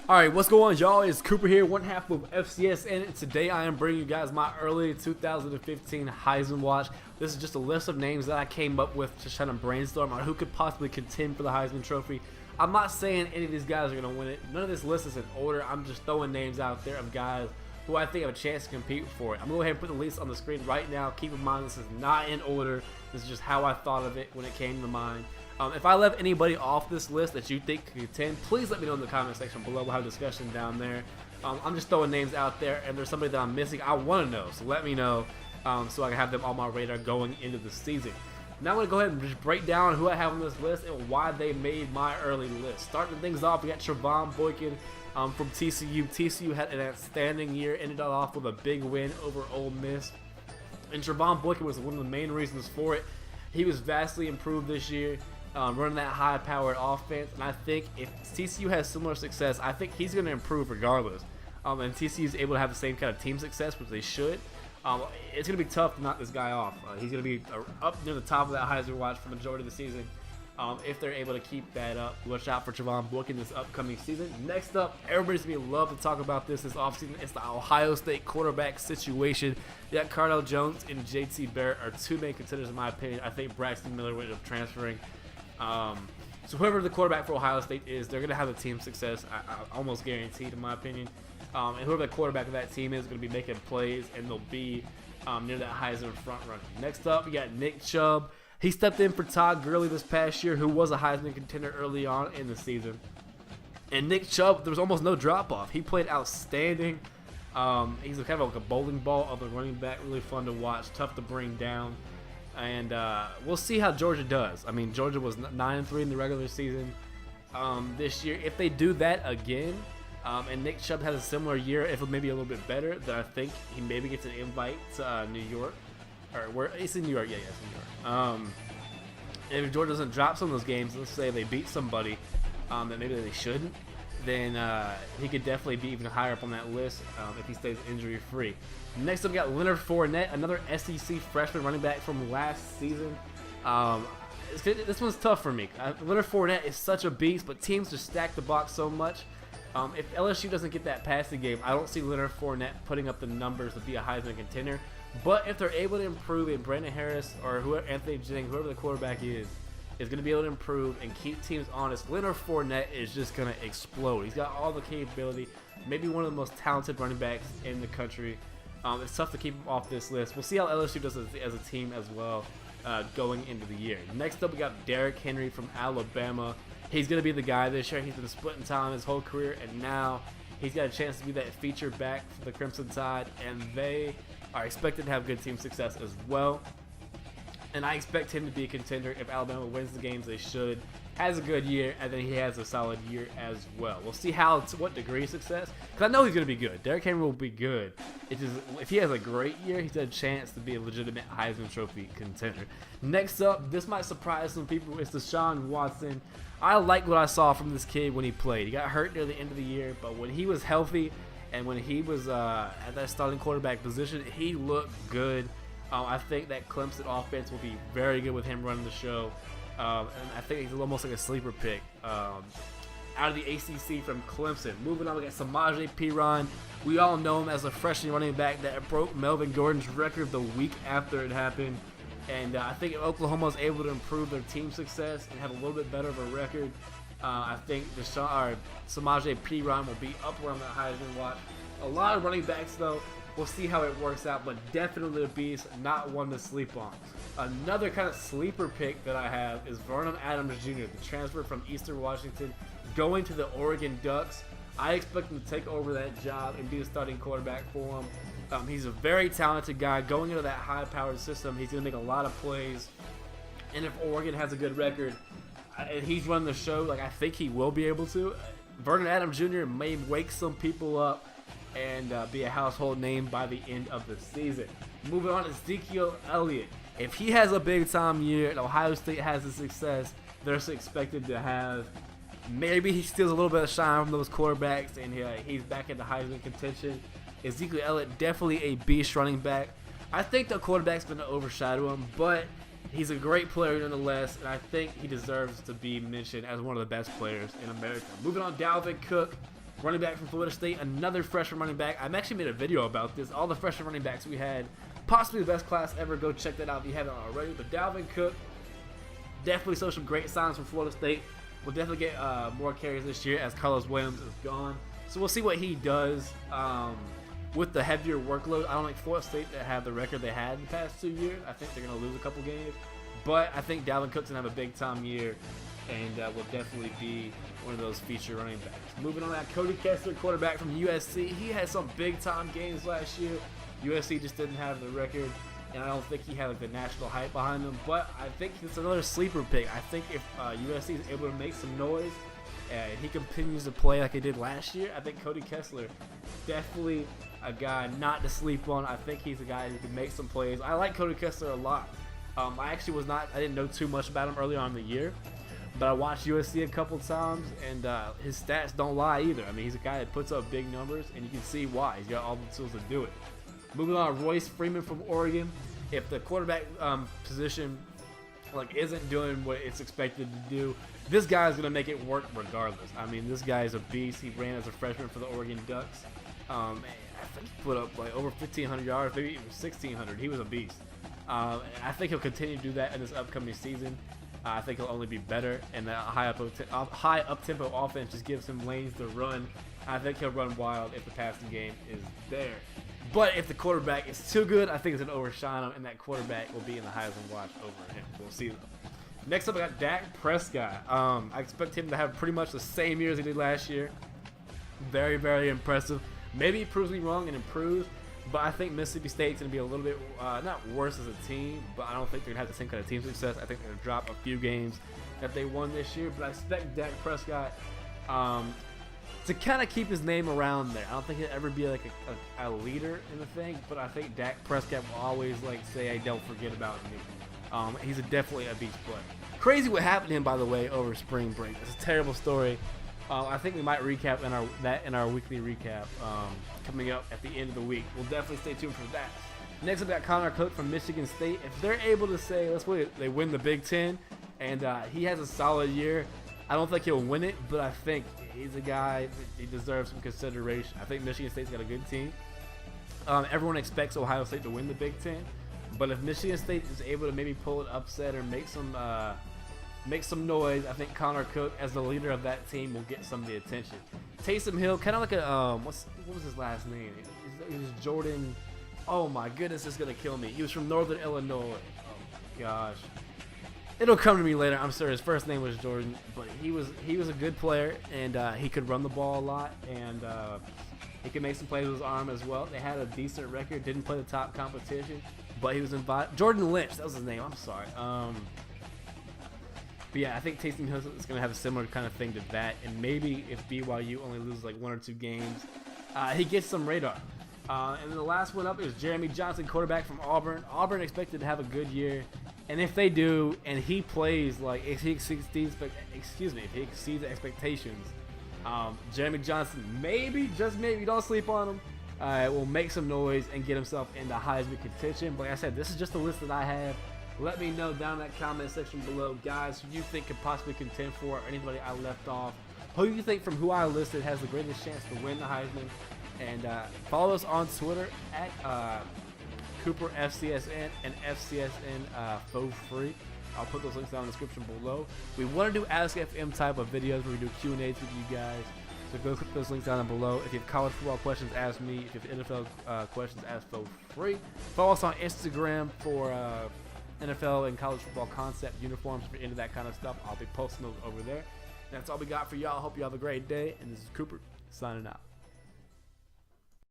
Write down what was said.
Alright, what's going on, y'all? It's Cooper here, one half of FCSN, and today I am bringing you guys my early 2015 Heisman watch. This is just a list of names that I came up with just trying to brainstorm on who could possibly contend for the Heisman Trophy. I'm not saying any of these guys are going to win it. None of this list is in order. I'm just throwing names out there of guys who I think have a chance to compete for it. I'm going to go ahead and put the list on the screen right now. Keep in mind, this is not in order. This is just how I thought of it when it came to mind. If I left anybody off this list that you think could contend, please let me know in the comment section below. We'll have a discussion down there. I'm just throwing names out there, and there's somebody that I'm missing. I want to know, so let me know so I can have them on my radar going into the season. Now I'm going to go ahead and just break down who I have on this list and why they made my early list. Starting things off, we got Trevone Boykin from TCU. TCU had an outstanding year, ended off with a big win over Ole Miss. And Trevone Boykin was one of the main reasons for it. He was vastly improved this year. Running that high-powered offense, and I think if TCU has similar success, I think he's going to improve regardless. And TCU is able to have the same kind of team success, which they should. It's going to be tough to knock this guy off. He's going to be up near the top of that Heisman watch for the majority of the season. If they're able to keep that up, watch out for Trevone Boykin this upcoming season. Next up, everybody's going to love to talk about this offseason. It's the Ohio State quarterback situation. Yeah, Cardale Jones and JT Barrett are two main contenders in my opinion. I think Braxton Miller would end up transferring. So whoever the quarterback for Ohio State is, they're going to have a team success, I almost guaranteed in my opinion. And whoever the quarterback of that team is going to be making plays, and they'll be near that Heisman front runner. Next up, we got Nick Chubb. He stepped in for Todd Gurley this past year, who was a Heisman contender early on in the season. And Nick Chubb, there was almost no drop-off. He played outstanding. He's kind of like a bowling ball of a running back, really fun to watch, tough to bring down. And we'll see how Georgia does. I mean, Georgia was 9-3 in the regular season this year. If they do that again, and Nick Chubb has a similar year, if maybe a little bit better, then I think he maybe gets an invite to New York. Or where? It's in New York. Yeah, it's in New York. And if Georgia doesn't drop some of those games, let's say they beat somebody that maybe they shouldn't, then he could definitely be even higher up on that list if he stays injury-free. Next up, we got Leonard Fournette, another SEC freshman running back from last season. This one's tough for me. Leonard Fournette is such a beast, but teams just stack the box so much. If LSU doesn't get that passing game, I don't see Leonard Fournette putting up the numbers to be a Heisman contender. But if they're able to improve it, Brandon Harris or whoever, Anthony Jennings, whoever the quarterback is going to be able to improve and keep teams honest. Leonard Fournette is just going to explode. He's got all the capability, maybe one of the most talented running backs in the country. It's tough to keep him off this list. We'll see how LSU does as a team as well going into the year. Next up, we got Derrick Henry from Alabama. He's going to be the guy this year. He's been splitting time his whole career, and now he's got a chance to be that feature back for the Crimson Tide, and they are expected to have good team success as well. And I expect him to be a contender if Alabama wins the games they should, has a good year, and then he has a solid year as well. We'll see to what degree of success, because I know he's going to be good. Derrick Henry will be good. It's just, if he has a great year, he's got a chance to be a legitimate Heisman Trophy contender. Next up, this might surprise some people, it's Deshaun Watson. I like what I saw from this kid when he played. He got hurt near the end of the year, but when he was healthy and when he was at that starting quarterback position, he looked good. I think that Clemson offense will be very good with him running the show. And I think he's almost like a sleeper pick out of the ACC from Clemson. Moving on, we got Samaje Perine. We all know him as a freshman running back that broke Melvin Gordon's record the week after it happened. And I think if Oklahoma is able to improve their team success and have a little bit better of a record, I think Samaje Perine will be up around that Heisman watch. A lot of running backs, though. We'll see how it works out, but definitely a beast, not one to sleep on. Another kind of sleeper pick that I have is Vernon Adams Jr., the transfer from Eastern Washington, going to the Oregon Ducks. I expect him to take over that job and be the starting quarterback for him. He's a very talented guy. Going into that high-powered system, he's going to make a lot of plays. And if Oregon has a good record and he's running the show, like I think he will be able to, Vernon Adams Jr. may wake some people up and be a household name by the end of the season. Moving on, Ezekiel Elliott. If he has a big-time year and Ohio State has the success they're expected to have, maybe he steals a little bit of shine from those quarterbacks and he's back in the Heisman contention. Ezekiel Elliott, definitely a beast running back. I think the quarterback's going to overshadow him, but he's a great player nonetheless, and I think he deserves to be mentioned as one of the best players in America. Moving on, Dalvin Cook. Running back from Florida State, another freshman running back. I've actually made a video about this. All the freshman running backs we had, possibly the best class ever. Go check that out if you haven't already. But Dalvin Cook, definitely showed some great signs from Florida State. We'll definitely get more carries this year as Carlos Williams is gone. So we'll see what he does with the heavier workload. I don't think Florida State that have the record they had in the past 2 years. I think they're going to lose a couple games. But I think Dalvin Cook's going to have a big-time year and will definitely be one of those feature running backs. Moving on to that, Cody Kessler, quarterback from USC. He had some big-time games last year. USC just didn't have the record, and I don't think he had like the national hype behind him. But I think it's another sleeper pick. I think if USC is able to make some noise and he continues to play like he did last year, I think Cody Kessler definitely a guy not to sleep on. I think he's a guy who can make some plays. I like Cody Kessler a lot. I didn't know too much about him early on in the year, but I watched USC a couple times, and his stats don't lie either. I mean, he's a guy that puts up big numbers, and you can see why. He's got all the tools to do it. Moving on, Royce Freeman from Oregon. If the quarterback position isn't doing what it's expected to do, this guy is going to make it work regardless. I mean, this guy is a beast. He ran as a freshman for the Oregon Ducks. I think he put up like over 1,500 yards, maybe even 1,600. He was a beast. I think he'll continue to do that in this upcoming season. I think he'll only be better, and that high up-tempo offense just gives him lanes to run. I think he'll run wild if the passing game is there. But if the quarterback is too good, I think it's going to overshine him, and that quarterback will be in the Heisman watch over him. We'll see, though. Next up, I got Dak Prescott. I expect him to have pretty much the same year as he did last year. Very, very impressive. Maybe he proves me wrong and improves, but I think Mississippi State's going to be a little bit, not worse as a team, but I don't think they're going to have the same kind of team success. I think they're going to drop a few games that they won this year, but I expect Dak Prescott to kind of keep his name around there. I don't think he'll ever be like a leader in the thing, but I think Dak Prescott will always say, hey, don't forget about me. He's definitely a beast player. Crazy what happened to him, by the way, over spring break. It's a terrible story. I think we might recap in our weekly recap coming up at the end of the week. We'll definitely stay tuned for that. Next up, we got Connor Cook from Michigan State. If they're able to say, they win the Big Ten, and he has a solid year, I don't think he'll win it, but I think he's a guy that he deserves some consideration. I think Michigan State's got a good team. Everyone expects Ohio State to win the Big Ten, but if Michigan State is able to maybe pull an upset or make some noise, I think Connor Cook, as the leader of that team, will get some of the attention. Taysom Hill, kind of like a what was his last name? He was Jordan. Oh my goodness, it's gonna kill me. He was from Northern Illinois. Oh gosh, it'll come to me later. I'm sorry. His first name was Jordan, but he was a good player, and he could run the ball a lot, and he could make some plays with his arm as well. They had a decent record. Didn't play the top competition, but he was invited. Jordan Lynch, that was his name. I'm sorry. But yeah, I think Taysom Hill is going to have a similar kind of thing to that. And maybe if BYU only loses like 1 or 2 games, he gets some radar. And then the last one up is Jeremy Johnson, quarterback from Auburn. Auburn expected to have a good year. And if they do, and he plays like if he exceeds expectations, Jeremy Johnson maybe, just maybe, don't sleep on him, will make some noise and get himself into Heisman contention. But like I said, this is just a list that I have. Let me know down in that comment section below, guys, who you think could possibly contend for, or anybody I left off. Who you think from who I listed has the greatest chance to win the Heisman. And follow us on Twitter at Cooper FCSN and FCSN Faux Free. I'll put those links down in the description below. We want to do Ask FM type of videos where we do Q&As with you guys. So go click those links down below. If you have college football questions, ask me. If you have NFL questions, ask Faux Free. Follow us on Instagram for NFL and college football concept uniforms. If you're into that kind of stuff, I'll be posting those over there. That's all we got for y'all. Hope you have a great day. And this is Cooper signing out.